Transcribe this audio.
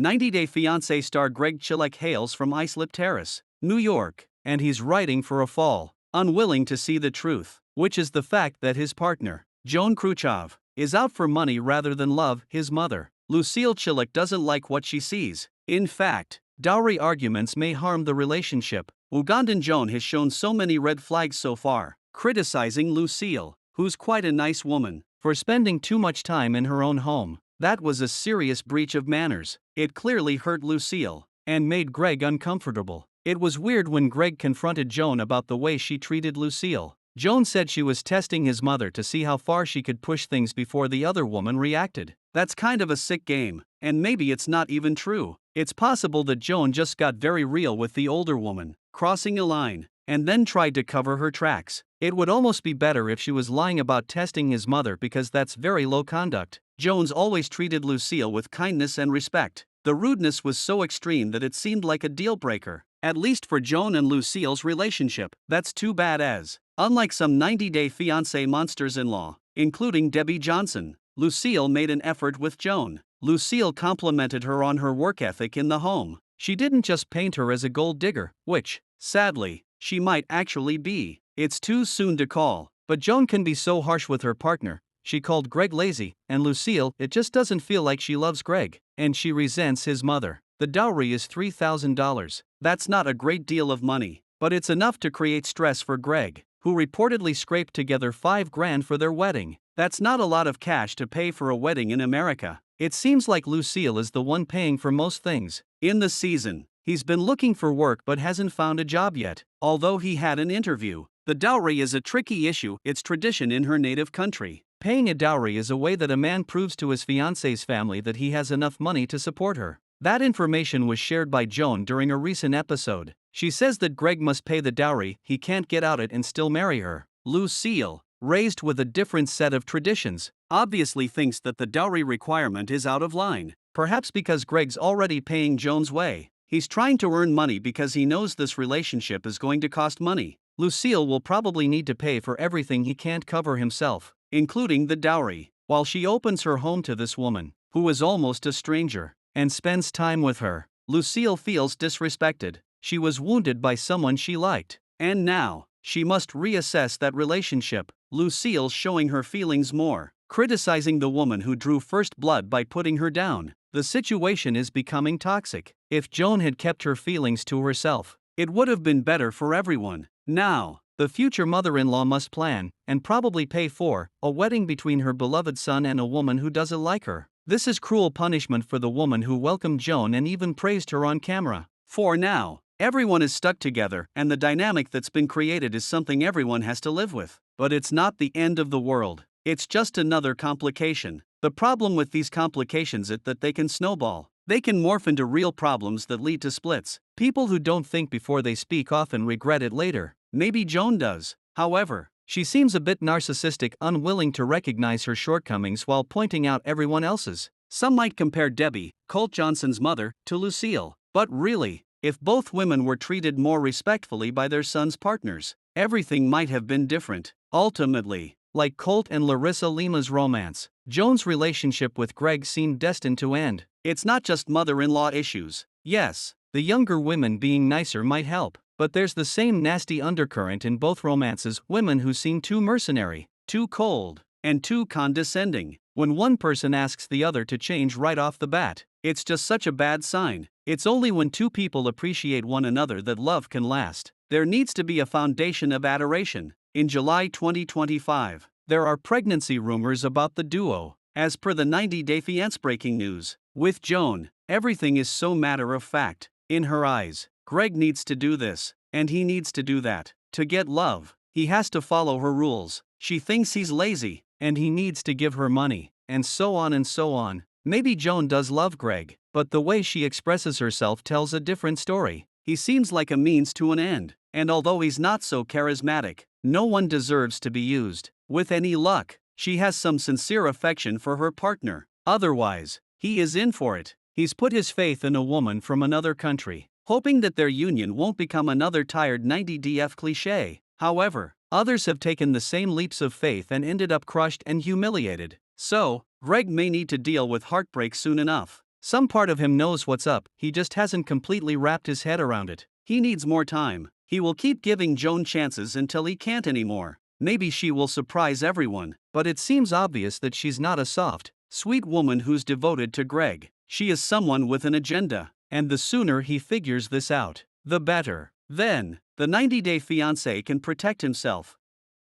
90 Day Fiancé star Greg Chilek hails from Islip Terrace, New York, and he's writing for a fall, unwilling to see the truth, which is the fact that his partner, Joan Khrushchev, is out for money rather than love. His mother, Lucille Chilek, doesn't like what she sees. In fact, dowry arguments may harm the relationship. Ugandan Joan has shown so many red flags so far, criticizing Lucille, who's quite a nice woman, for spending too much time in her own home. That was a serious breach of manners. It clearly hurt Lucille, and made Greg uncomfortable. It was weird when Greg confronted Joan about the way she treated Lucille. Joan said she was testing his mother to see how far she could push things before the other woman reacted. That's kind of a sick game, and maybe it's not even true. It's possible that Joan just got very real with the older woman, crossing a line, and then tried to cover her tracks. It would almost be better if she was lying about testing his mother, because that's very low conduct. Joan's always treated Lucille with kindness and respect. The rudeness was so extreme that it seemed like a deal breaker, at least for Joan and Lucille's relationship. That's too bad, as, unlike some 90 Day Fiancé monsters-in-law, including Debbie Johnson, Lucille made an effort with Joan. Lucille complimented her on her work ethic in the home. She didn't just paint her as a gold digger, which, sadly, she might actually be. It's too soon to call, but Joan can be so harsh with her partner. She called Greg lazy, and Lucille, it just doesn't feel like she loves Greg, and she resents his mother. The dowry is $3,000. That's not a great deal of money, but it's enough to create stress for Greg, who reportedly scraped together $5,000 for their wedding. That's not a lot of cash to pay for a wedding in America. It seems like Lucille is the one paying for most things. In the season, he's been looking for work but hasn't found a job yet, although he had an interview. The dowry is a tricky issue. It's tradition in her native country. Paying a dowry is a way that a man proves to his fiancé's family that he has enough money to support her. That information was shared by Joan during a recent episode. She says that Greg must pay the dowry, he can't get out it and still marry her. Lucille, raised with a different set of traditions, obviously thinks that the dowry requirement is out of line. Perhaps because Greg's already paying Joan's way. He's trying to earn money because he knows this relationship is going to cost money. Lucille will probably need to pay for everything he can't cover himself, including the dowry, while she opens her home to this woman, who is almost a stranger, and spends time with her. Lucille feels disrespected. She was wounded by someone she liked, and now, she must reassess that relationship. Lucille's showing her feelings more, criticizing the woman who drew first blood by putting her down. The situation is becoming toxic. If Joan had kept her feelings to herself, it would have been better for everyone. Now, the future mother-in-law must plan, and probably pay for, a wedding between her beloved son and a woman who doesn't like her. This is cruel punishment for the woman who welcomed Joan and even praised her on camera. For now, everyone is stuck together, and the dynamic that's been created is something everyone has to live with. But it's not the end of the world. It's just another complication. The problem with these complications is that they can snowball. They can morph into real problems that lead to splits. People who don't think before they speak often regret it later. Maybe Joan does. However, she seems a bit narcissistic, unwilling to recognize her shortcomings while pointing out everyone else's. Some might compare Debbie, Colt Johnson's mother, to Lucille. But really, if both women were treated more respectfully by their sons' partners, everything might have been different. Ultimately, like Colt and Larissa Lima's romance, Joan's relationship with Greg seemed destined to end. It's not just mother-in-law issues. Yes, the younger women being nicer might help, but there's the same nasty undercurrent in both romances, women who seem too mercenary, too cold, and too condescending. When one person asks the other to change right off the bat, it's just such a bad sign. It's only when two people appreciate one another that love can last. There needs to be a foundation of adoration. In July 2025, there are pregnancy rumors about the duo. As per the 90 Day Fiancé breaking news, with Joan, everything is so matter-of-fact. In her eyes, Greg needs to do this, and he needs to do that. To get love, he has to follow her rules. She thinks he's lazy, and he needs to give her money, and so on and so on. Maybe Joan does love Greg, but the way she expresses herself tells a different story. He seems like a means to an end, and although he's not so charismatic, no one deserves to be used. With any luck, she has some sincere affection for her partner. Otherwise, he is in for it. He's put his faith in a woman from another country, hoping that their union won't become another tired 90DF cliché. However, others have taken the same leaps of faith and ended up crushed and humiliated. So, Greg may need to deal with heartbreak soon enough. Some part of him knows what's up, he just hasn't completely wrapped his head around it. He needs more time. He will keep giving Joan chances until he can't anymore. Maybe she will surprise everyone, but it seems obvious that she's not a soft, sweet woman who's devoted to Greg. She is someone with an agenda, and the sooner he figures this out, the better. Then, the 90-day fiancé can protect himself.